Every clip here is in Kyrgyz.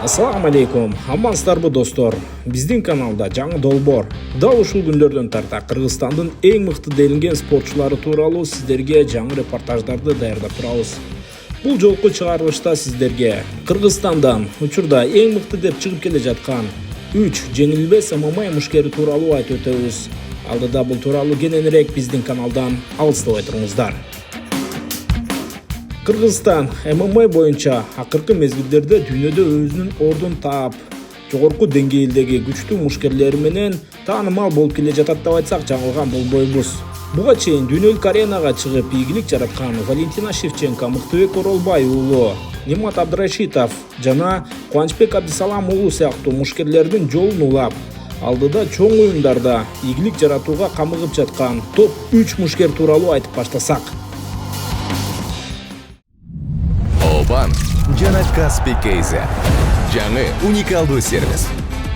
Assalamu алейкум, амансыздарбы достор. Биздин каналда жаңы долбоор. Дал ушул күндөрдөн тарта Кыргызстандын эң мыкты делинген спортчулары тууралуу сиздерге жаңы репортаждарды даярдап турабыз. Бул жолку чыгарылышта сиздерге Кыргызстандан учурда эң мыкты деп чыгып келе жаткан 3 жеңилбес ММА мушкери тууралуу айтып өтөбүз. Алдыда бул тууралуу кененирээк биздин каналдан алыстабай туруңуздар. Кыргызстан ММА боюнча акыркы мезгилдерде дүйнөдө өзүнүн ордун таап, жогорку деңгээлдеги күчтүү мушкерлери менен таанымал болуп келе жатат деп айтсак жаңылган болбойбуз. Буга чейин дүйнөлүк аренага чыгып ийгилик жараткан Валентина Шевченко, Мыктыбек Оролбай уулу, Нимат Абдрашитов жана Кубанычбек Абдисалам уулу сыяктуу мушкерлердин жолун улап, алдыда чоң оюндарда ийгилик жаратууга камыгып жаткан топ 3 мушкер тууралуу айтып баштасак. Банк жана Каспий KZ жаңы уникалдуу сервис.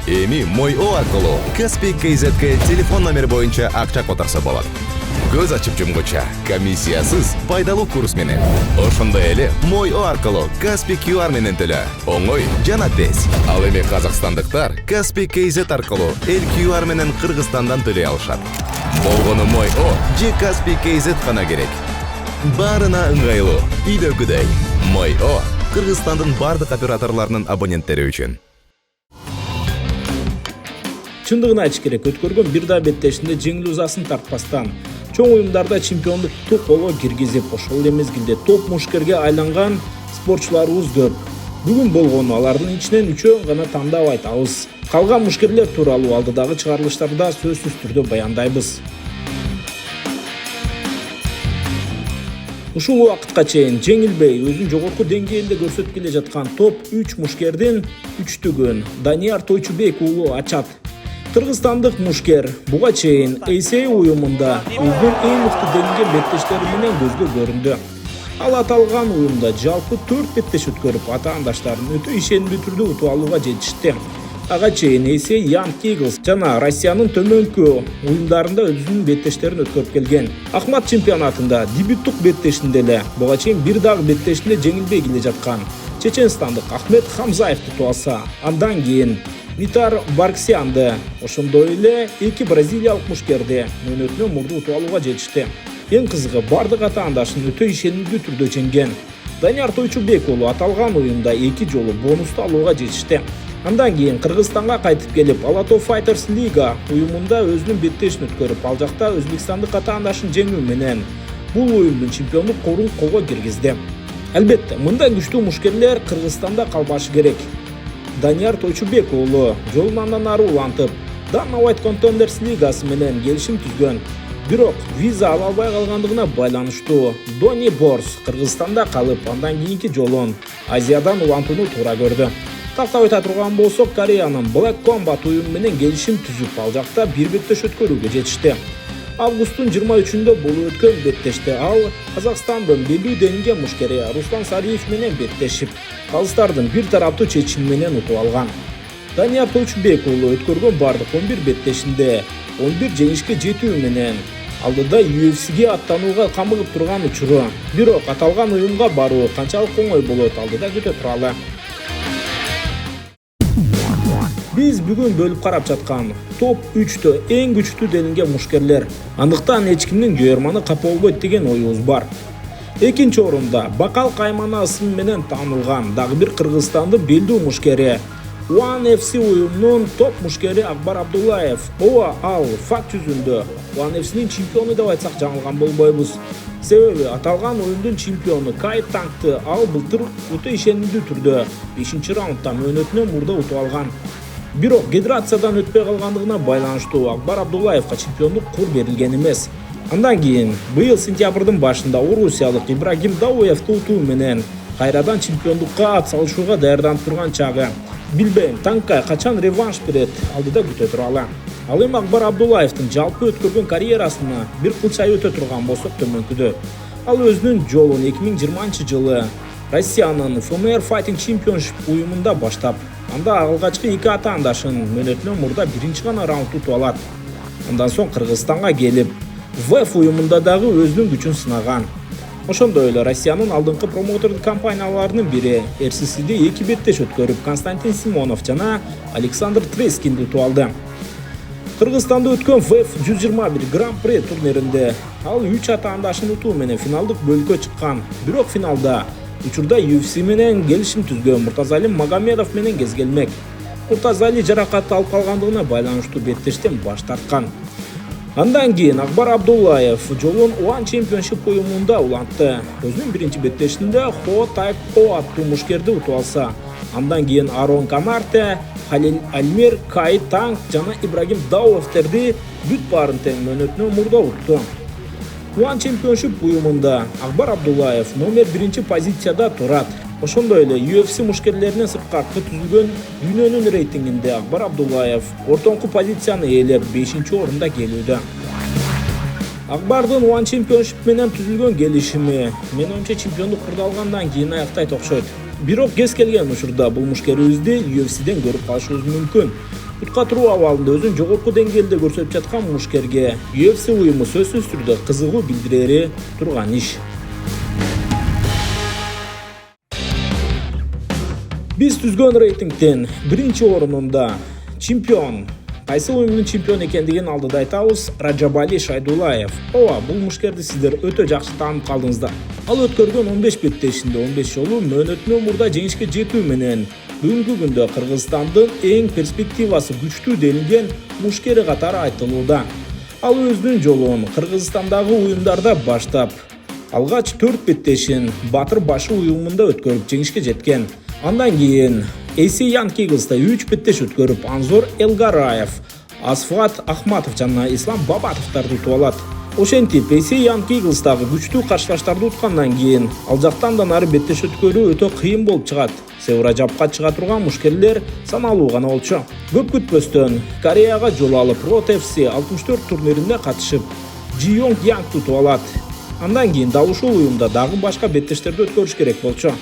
Эми Мой.О аркылуу Каспий KZ'ге телефон номер боюнча акча которсо болот. Көз ачып жумгуча комиссиясыз пайдалуу курс менен. Ошондой эле Мой.О аркылуу Каспий QR менен төлө. Оңой жана тез. Ал эми казакстандыктар Каспий KZ аркылуу QR менен Кыргызстандан төлөй алышат. Болгону Мой.О же Каспий KZ гана керек. Барына ыңгайлуу, үйдөгүдөй. Мой.О Кыргызстандын бардык операторлорунун абоненттери үчүн. Чындыгын айтыш керек, өткөргөн бир да беттешинде жеңил узасын тартпастан чоң уюмдарда чемпиондукту колго киргизип, ошол эле мезгилде топ мушкерге айланган спортчуларыбыз көп. Бүгүн болгону алардын ичинен үчөөн гана тандап айтабыз. Калган мушкерлер тууралуу алдыдагы чыгарылыштарда сөзсүз түрдө баяндайбыз. Ушул убакытка чейин жеңилбей өзүн жогорку деңгээлде көрсөтүп келе жаткан топ 3 мушкердин үчтүгүн Данияр Тойчубек уулу ачат. Кыргызстандык мушкер буга чейин ACA уюмунда өзүнүн эң мыкты делинген беттештери менен көзгө көрүндү. Ал аталган уюмда жалпы 4 беттеш өткөрүп, атаандаштарын өтө ишенимдүү түрдө утуп алууга жетишти. Ага чейин ACA Young Eagles жана Россиянын төмөнкү уюмдарында өзүнүн беттештерин өткөрүп келген. Ахмат чемпионатында дебюттук беттешинде эле буга чейин бир дагы беттешинде жеңилбей келе жаткан чеченстандык Ахмет Хамзаевди утуп алса, андан кийин Витар Барксианды, ошондой эле 2 бразилиялык мушкерди мөөнөтүнө мурду утуп алууга жетишти. Эң кызыгы бардык атаандашын өтө ишенимдүү түрдө жеңген. Данияр Тойчубек уулу аталган уюмда 2 жолу бонусту алууга жетишти. Андан кийин Кыргызстанга кайтып келип, Алато Fighters Liga уюмунда өзүнүн беттешин өткөрүп, ал жакта өзбекстандык атаандашын жеңүү менен бул уюмдун чемпиондук корун колго киргизди. Албетте, мындай күчтүү мушкерлер Кыргызстанда калбашы керек. Данияр Тойчубек уулу жолун андан ары улантып, Dana White Contenders Ligасы менен келишим түзгөн. Бирок виза ала албай калгандыгына байланыштуу Дони Борс Кыргызстанда калып, андан кийинки жолун Азиядан улантууну туура көрдү. Тактап айта турган болсок, Кореянын Black Combat уюму менен келишим түзүп, ал жакта бир беттеш өткөрүүгө жетишти. Августтун 23-үндө болуп өткөн беттеште ал Казакстандын белүү делинген мушкери Руслан Сариев менен беттешип, калыстардын бир тараптуу чечими менен утуп алган. Данияр Тойчубек уулу өткөргөн бардык 11 беттешинде 11 жеңишке жетүү менен алдыда UFC'ге аттанууга камыгып турган учуру. Бирок аталган уюмга баруу канчалык оңой болот, алдыда күтө туралы. Биз бүгүн бөлүп карап жаткан топ 3тө эң күчтүү делинген мушкерлер. Андыктан эч кимдин жойырманы капа болбойт деген оюбуз бар. Экинчи орунда Бакал Каймана ысымы менен таанылган дагы бир Кыргызстандын белдүү мушкери One FC уюмунун топ мушкери Акбар Абдуллаев. Ооба, ал факт жүзүндө One FC'нин чемпиону деп айтсак жаңылган болбойбуз. Себеби аталган оюндун чемпиону Кайт Тангты ал былтыр өтө ишенимдүү түрдө 5-раундда мөөнөтүнө мурда утуп алган. Бирок федерациядан өтпөй калгандыгына байланыштуу Акбар Абдуллаевга чемпиондук кур берилген эмес. Андан кийин быйыл сентябрдын башында орусиялык Ибрагим Дауевди утуу менен кайрадан чемпиондукка ат салышууга даярданып турган чагы. Билбейм, Тангка качан реванш берет, алдыда күтө туралы. Ал эми Акбар Абдуллаевдин жалпы өткөргөн карьерасына бир кылчай өтө турган болсок төмөнкүдө. Ал өзүнүн жолун 2020-жылы Россиянын FMR Fighting Championship уюмунда баштап, анда алгачкы 2 атаандашын мөөнөтүнө мурда биринчи гана раунд утуп алат. Андан соң Кыргызстанга келип, ВФ уюмунда дагы өзүнүн күчүн сынаган. Ошондой эле Россиянын алдыңкы промоутердук компанияларынын бири RCC'де 2 беттеш өткөрүп Константин Симонов жана Александр Трескинди утуп алды. Кыргызстанда өткөн ВФ 121 Гран-при турниринде ал 3 атаандашын утуу менен финалдык бөлүккө чыккан. Бирок финалда учурда UFC менен келишим түзгөн Муртазали Магомедов менен кезгелмек. Муртазали жаракат алып калгандыгына байланыштуу беттештен баш тарткан. Андан кийин Акбар Абдуллаев жолун One Championship уюмунда улантты. Өзүнүн биринчи беттешинде Ho Type O аттуу мушкерди утуп алса, андан кийин Арон Камарте, Халил Альмир, Кай Танк жана Ибрагим Дауовтерди бүт баарын тең мөөнөтүнө мурда утту. One Championship уюмунда Акбар Абдуллаев номер 1 позицияда турат. Ошондой эле UFC мушкерлеринен сырткары түзүлгөн дүйнөнүн рейтингинде Акбар Абдуллаев ортоңку позицияны ээлеп 5-орунда келүүдө. Акбардын One Championship менен түзүлгөн келишими менимче чемпиондук курдалгандан кийин аяктайт окшойт. Бирок кез келген учурда бул мушкерибизди UFC'ден көрүп калышыбыз мүмкүн. Бутка туруу абалында өзүн жогорку деңгээлде көрсөтүп жаткан мушкерге UFC уюму сөзсүз түрдө кызыгуу билдирери турган иш. Биз түзгөн рейтингден 1-орунунда чемпион, кайсы уюмдун чемпион экендигин алдыда айтабыз, Раджабали Шайдуллаев. Ооба, бул мушкерди сиздер өтө жакшы таанып калдыңыздар. Ал өткөргөн 15 беттешинде 15 жолу мөөнөтүнө мурда жеңишке жетүү менен бүгүнкү күндө Кыргызстандын эң перспективасы күчтүү делинген мушкери катары айтылууда. Ал өзүнүн жолун Кыргызстандагы уюмдарда баштап, алгач 4 беттешин Батыр Башы уюмунда өткөрүп жеңишке жеткен. Андан кийин AC Young Eagles'та 3 беттеш өткөрүп Анзор Элгараев, Асфат Ахматов жана Ислам Бабатовдорду утуп алат. Ошентип AC Young Eagles'тагы күчтүү каршылаштарды уткандан кийин ал жактан да нары беттеш өткөрүү өтө кыйын болуп чыгат. Себеби Рajabка чыга турган мушкерлер саналуу гана болчу. Көп күтпөстөн Кореяга жол алып Rot FC 64 турниринде катышып Ji-Young Yang'ды утуп алат. Андан кийин дал ушул уюмда дагы башка беттештерди өткөрүш керек болчу.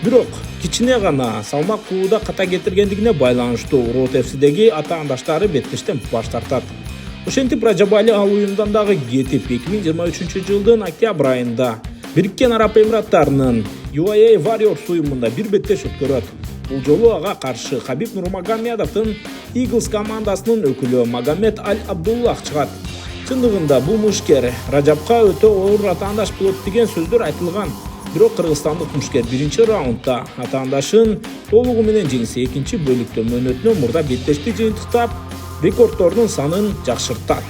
Бирок кичине гана салмак кылууда ката кетиргендигине байланыштуу Rot FC'деги атаандаштары беттештен баш тартат. Ошентип Рajabali ал уюмдан дагы кетип 2023 жылдын октябрь айында Бириккен Араб Эмираттарынын UAE Warriors уюмунда бир беттеш өткөрөт. Бул жолу ага каршы Хабиб Нурмагомедовдун Eagles командасынын өкүлү Магомед Аль-Абдуллах чыгат. Чындыгында бул мушкер Rajabка өтө оор атаандаш болот деген сөздөр айтылган. Бирок кыргызстандык мушкер 1-раундда атаандашын толугу менен жеңсе, 2-бөлүктө мөөнөтүнө мурда беттешти жыйынтыктап, рекордтордун санын жакшыртат.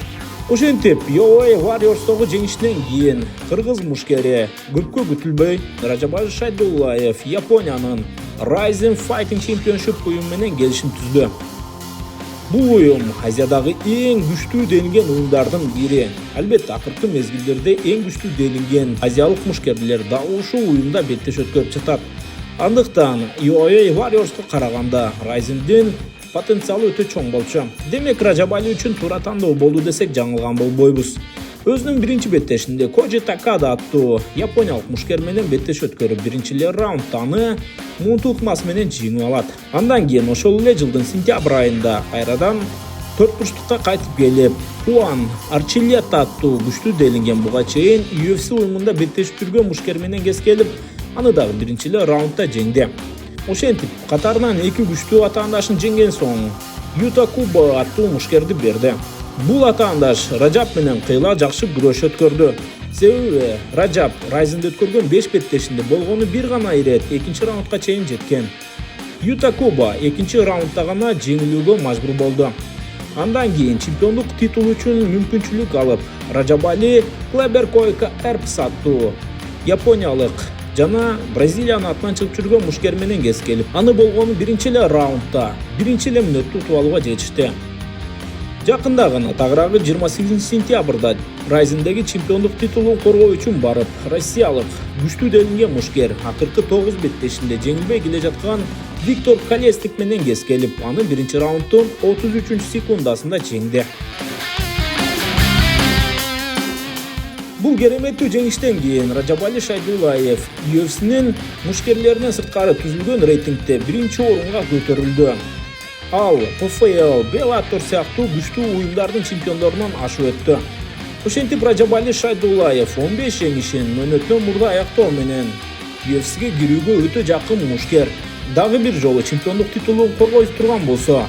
Ошентип, UAE Warriors'тогу жеңишинен кийин кыргыз мушкери көпкө күтүлбөй Rajabali Шайдуллаев Япониянын Rising Fighting Championship уюму менен келишим түздү. Бул уюм Азиядагы эң күчтүү делинген уюмдардын бири. Албетте, акыркы мезгилдерде эң күчтүү делинген азиялык мушкерлер дагы ушул уюмда беттеш өткөрүп жатат. Андыктан UAE Warriors'ка караганда Rising'дин потенциалы өтө чоң болчу. Демек Rajabali үчүн туура тандоо болду десек жаңылган болбойбуз. Өзүнүн биринчи беттешинде Koji Takada аттуу япониялык мушкер менен беттеш өткөрүп, биринчи раундда аны мунтукмас менен жеңип алат. Андан кийин ошол эле жылдын сентябрь айында кайрадан төртбурчтукка кайтып келип, Хуан Арчилета аттуу күчтүү делинген буга чейин UFC уюмунда беттеш жүргөн мушкер менен кескелип, аны дагы биринчи раундда жеңди. Ошентип, катарынан 2 күчтүү атаандашын жеңген соң Юта Куба аттуу мушкерди берди. Бул атаандаш Rajab менен кыйла жакшы күрөш өткөрдү. Себеби Rajab Rising'де өткөргөн 5 беттешинде болгону бир гана ирет 2 раундга чейин жеткен. Юта Куба 2 раундда гана жеңилүүгө мажбур болду. Андан кийин чемпиондук титулу үчүн мүмкүнчүлүк алып, Rajabali Kleber Koika Erps аттуу япониялык жана Бразилиянын атынан чыгып жүргөн мушкер менен кескелип, аны болгону биринчи раундда, биринчи мүнөттү утуп алууга жетишти. Жакында гана тагыраагы 28 сентябрда Rising'деги чемпиондук титулун коргоо үчүн барып, россиялык күчтүү делинген мушкер акыркы 9 беттешинде жеңилбей келе жаткан Виктор Колесник менен кескелип, аны биринчи раунддун 33-секундасында жеңди. Бул кереметтүү жеңиштен кийин Rajabali Шайдуллаев UFC'нин мушкерлеринен сырткары түзүлгөн рейтингде 1-орунга көтөрүлдү. Ал PFL, Bellator сыяктуу күчтүү уюмдардын чемпиондорунан ашып өттү. Ошентип Ражабали Шайдуллаев 15 жеңишин мөөнөттөн мурда аяктоо менен UFC'ге кирүүгө өтө жакын мушкер. Дагы бир жолу чемпиондук титулун коргой турган болсо,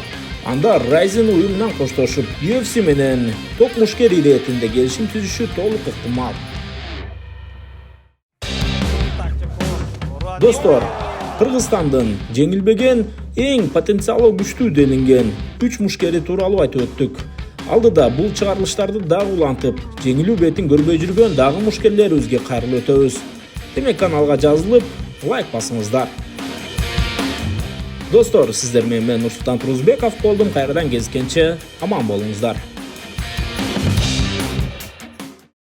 анда Ryzen уюм менен коштошуп UFC менен топ мушкер иретинде келишим түзүшү толук ыктымал. Достор, Кыргызстандын жеңилбеген эң потенциалы күчтүү делинген 3 мушкери тууралуу айтып өттүк. Алдыда бул чыгарылыштарды дагы улантып, жеңилүү бетин көрбөй жүргөн дагы мушкерлерибизге кайрылып өтөбүз. Демек каналга жазылып, лайк басыңыздар. Достор, сиздер менен Нурсултан Турузбеков болдум. Кайрадан кезишкенче аман болуңуздар.